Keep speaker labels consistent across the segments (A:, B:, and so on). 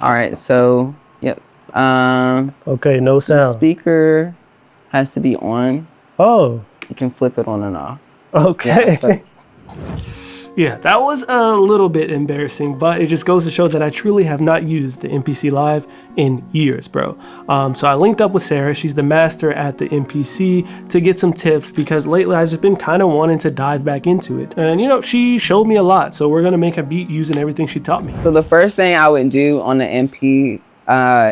A: All right, so yep.
B: Okay, no sound.
A: Speaker has to be on.
B: Oh.
A: You can flip it on and off.
B: Okay. Yeah, that was a little bit embarrassing, but it just goes to show that I truly have not used the MPC Live in years, bro. So I linked up with Sarah. She's the master at the MPC to get some tips because lately I've just been kind of wanting to dive back into it. And you know, she showed me a lot, so we're gonna make a beat using everything she taught me.
A: So the first thing I would do on the MP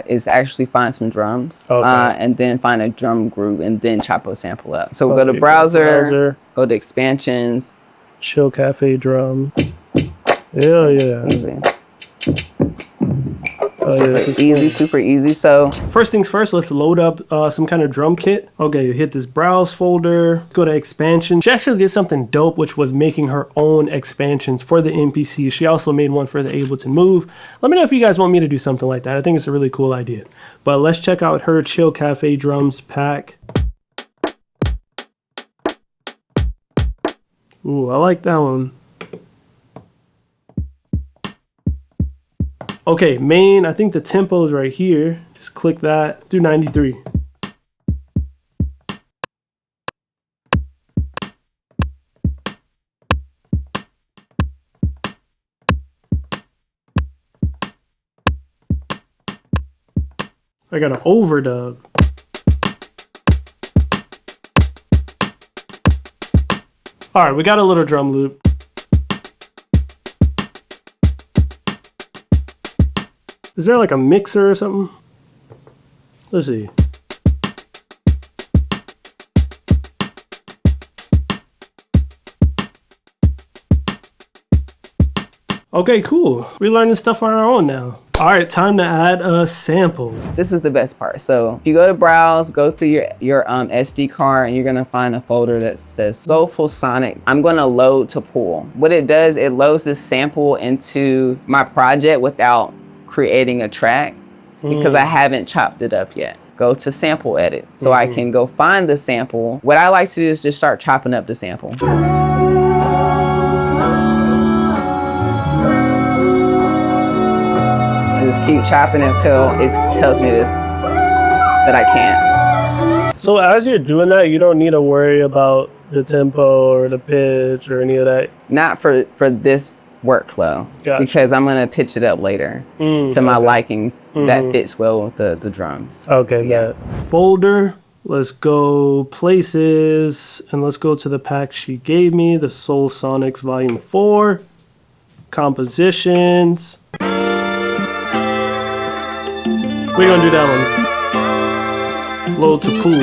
A: is actually find some drums, and then find a drum group and then chop a sample up. So we'll go to browser, go to expansions,
B: Chill Cafe drum. Yeah.
A: Easy.
B: Super
A: easy. So
B: first things first, let's load up some kind of drum kit. Okay, hit this browse folder, go to expansion. She actually did something dope, which was making her own expansions for the MPC. She also made one for the Ableton Move. Let me know if you guys want me to do something like that. I think it's a really cool idea. But let's check out her Chill Cafe drums pack. Ooh, I like that one. Okay, main, I think the tempo is right here. Just click that, do 93. I got an overdub. All right, we got a little drum loop. Is there like a mixer or something? Let's see. Okay, cool. We're learning stuff on our own now. All right, time to add a sample.
A: This is the best part. So if you go to browse, go through your SD card, and you're gonna find a folder that says Soulful Sonic. I'm gonna load to pull. What it does, it loads this sample into my project without creating a track because I haven't chopped it up yet. Go to sample edit so I can go find the sample. What I like to do is just start chopping up the sample. Just keep chopping until it tells me that I can't.
B: So as you're doing that, you don't need to worry about the tempo or the pitch or any of that?
A: Not for this workflow, because I'm gonna pitch it up later to my liking that fits well with the drums.
B: Okay, so, yeah. Folder, let's go places, and let's go to the pack she gave me, the Soul Sonics Volume 4, compositions. We're gonna do that one. Load to pool.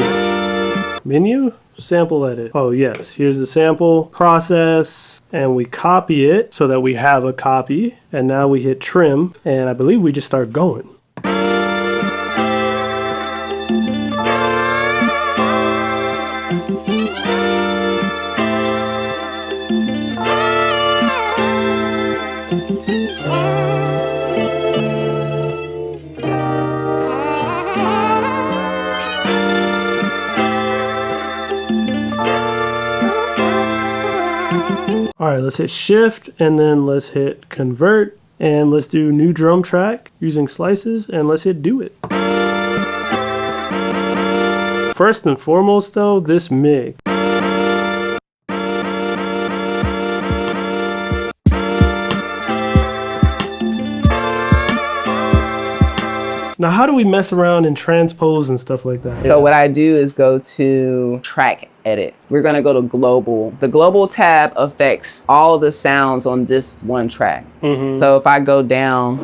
B: Menu? Sample edit. Oh yes, here's the sample process, and we copy it so that we have a copy. And now we hit trim, and I believe we just start going. All right, let's hit shift and then let's hit convert and let's do new drum track using slices and let's hit do it. First and foremost though, this MIG. Now, how do we mess around and transpose and stuff like that?
A: So what I do is go to track edit. We're gonna go to global. The global tab affects all the sounds on this one track. So if I go down,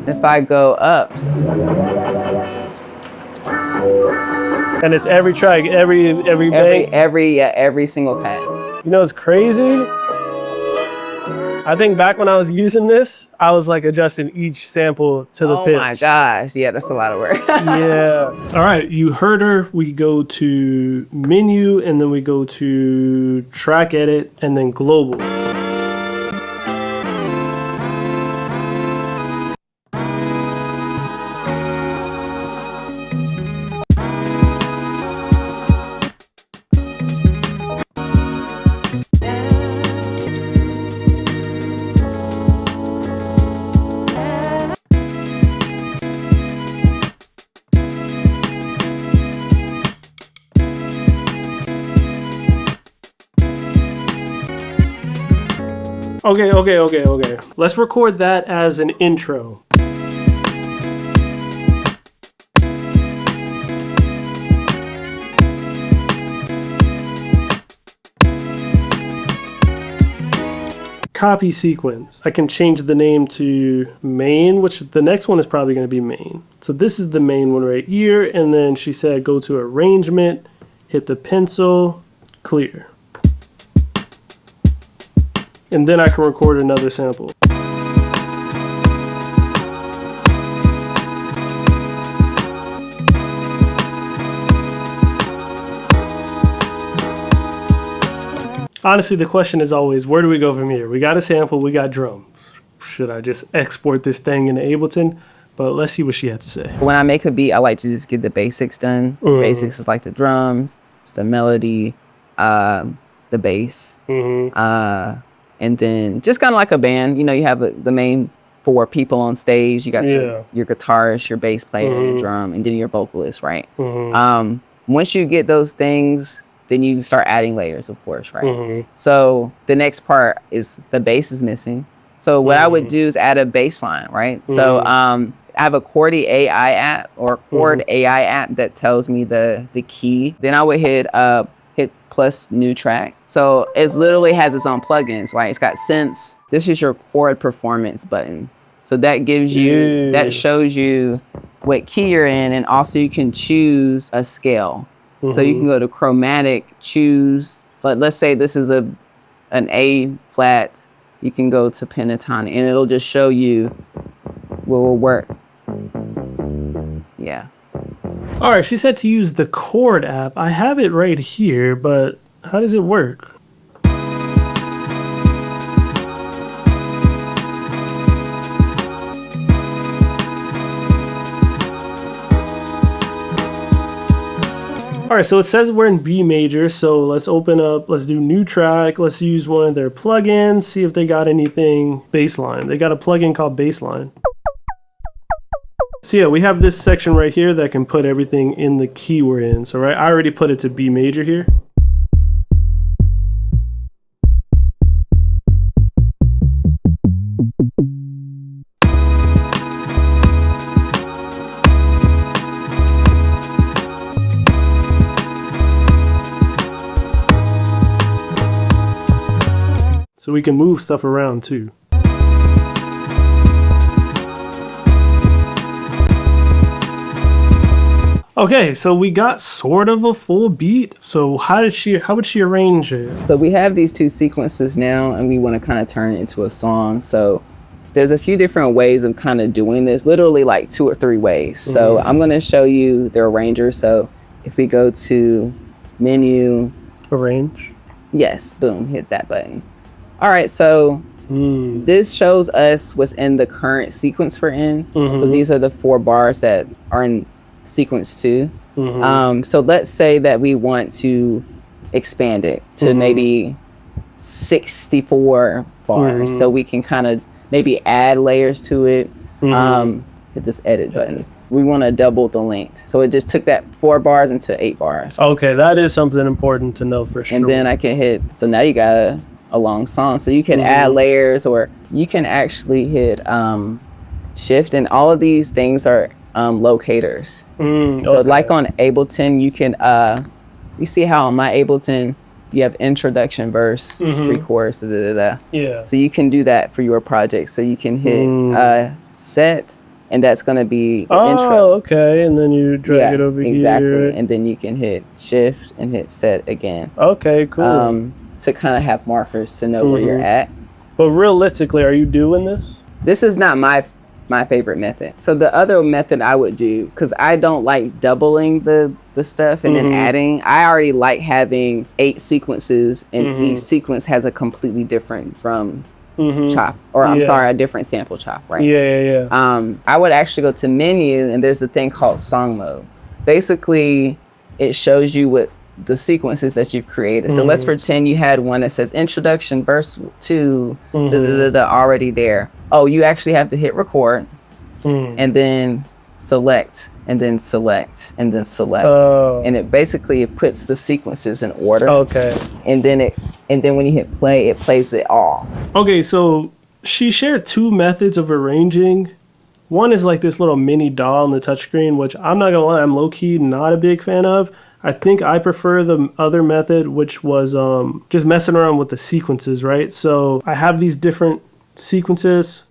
A: if I go up.
B: And it's every track, every
A: single pad.
B: You know, it's crazy. I think back when I was using this, I was like adjusting each sample to the pitch.
A: Oh my gosh, yeah, that's a lot of work.
B: Yeah. All right, you heard her. We go to menu and then we go to track edit and then global. Okay. Let's record that as an intro. Copy sequence. I can change the name to main, which the next one is probably going to be main. So this is the main one right here. And then she said, go to arrangement, hit the pencil, clear. And then I can record another sample. Honestly, the question is always, where do we go from here? We got a sample, we got drums. Should I just export this thing into Ableton? But let's see what she had to say.
A: When I make a beat, I like to just get the basics done. Basics is like the drums, the melody, the bass, and then just kind of like a band. You know, you have the main 4 people on stage. You got your guitarist, your bass player, your drum, and then your vocalist, right? Once you get those things, then you start adding layers, of course, right? So the next part is the bass is missing. So what I would do is add a bass line, right? So I have a Chord AI app or Chord AI app that tells me the key. Then I would hit plus new track. So it literally has its own plugins, right? It's got synths. This is your chord performance button. So that gives you, that shows you what key you're in, and also you can choose a scale. So you can go to chromatic, choose, let's say this is an A flat, you can go to pentatonic, and it'll just show you what will work. Yeah.
B: All right, she said to use the Chord app. I have it right here, but how does it work? All right, so it says we're in B major, so let's open up, let's do new track, let's use one of their plugins, see if they got anything bassline. They got a plugin called Bassline. So yeah, we have this section right here that can put everything in the key we're in. So right, I already put it to B major here. So we can move stuff around too. Okay, so we got sort of a full beat. So how would she arrange it?
A: So we have these 2 sequences now, and we want to kind of turn it into a song. So there's a few different ways of kind of doing this, literally like 2 or 3 ways. So I'm going to show you the arranger. So if we go to menu,
B: Arrange.
A: Yes, boom, hit that button. All right, so this shows us what's in the current sequence we're in. So these are the 4 bars that are in sequence 2. So let's say that we want to expand it to maybe 64 bars. So we can kind of maybe add layers to it. Hit this edit button. We want to double the length. So it just took that 4 bars into 8 bars.
B: Okay, that is something important to know for sure.
A: And then I can hit, so now you got a long song. So you can add layers, or you can actually hit shift, and all of these things are locators. So like on Ableton, you can, you see how on my Ableton, you have introduction, verse, pre-chorus, Yeah. So you can do that for your project. So you can hit set, and that's going to be the intro.
B: Okay, and then you drag it over here.
A: And then you can hit shift and hit set again.
B: Okay, cool.
A: To kind of have markers to know where you're at.
B: But realistically, are you doing this?
A: This is not my favorite method. So the other method I would do, because I don't like doubling the stuff and then adding. I already like having 8 sequences, and each sequence has a completely different drum chop, or I'm sorry, a different sample chop, right?
B: Yeah.
A: I would actually go to menu, and there's a thing called song mode. Basically, it shows you what the sequences that you've created. So let's pretend you had one that says introduction, verse 2, already there. Oh, you actually have to hit record and then select, and then select, and then select.
B: Oh.
A: And it basically puts the sequences in order.
B: Okay.
A: And then when you hit play, it plays it all.
B: Okay, so she shared 2 methods of arranging. One is like this little mini DAW on the touchscreen, which I'm not gonna lie, I'm low-key not a big fan of. I think I prefer the other method, which was just messing around with the sequences, right? So I have these different sequences.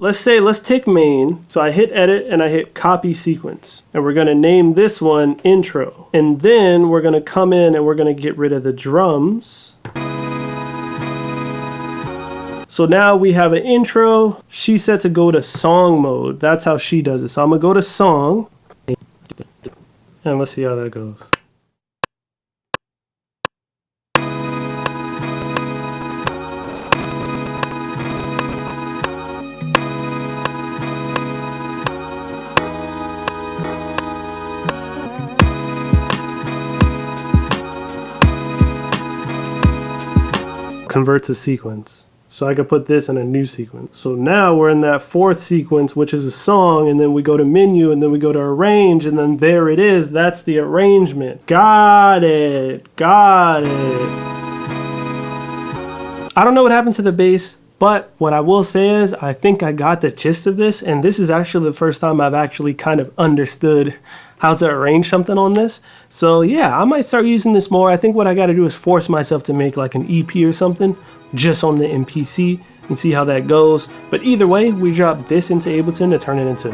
B: Let's take main. So I hit edit and I hit copy sequence. And we're gonna name this one intro. And then we're gonna come in and we're gonna get rid of the drums. So now we have an intro. She said to go to song mode. That's how she does it. So I'm gonna go to song. And let's see how that goes. Convert to sequence. So I could put this in a new sequence. So now we're in that 4th sequence, which is a song, and then we go to menu, and then we go to arrange, and then there it is. That's the arrangement. Got it. Got it. I don't know what happened to the bass, but what I will say is I think I got the gist of this, and this is actually the first time I've actually kind of understood how to arrange something on this. So yeah, I might start using this more. I think what I gotta do is force myself to make like an EP or something just on the MPC and see how that goes. But either way, we drop this into Ableton to turn it into.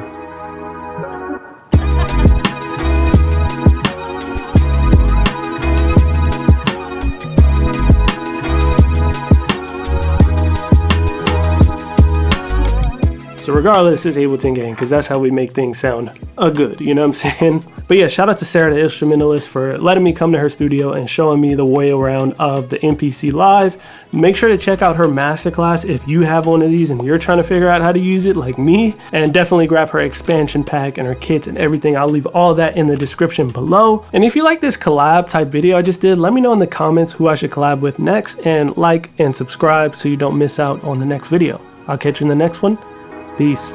B: So regardless, it's Ableton gang, because that's how we make things sound good, you know what I'm saying? But yeah, shout out to Sarah the Illstrumentalist for letting me come to her studio and showing me the way around of the MPC Live. Make sure to check out her masterclass if you have one of these and you're trying to figure out how to use it like me. And definitely grab her expansion pack and her kits and everything. I'll leave all that in the description below. And if you like this collab type video I just did, let me know in the comments who I should collab with next, and like and subscribe so you don't miss out on the next video. I'll catch you in the next one. Peace.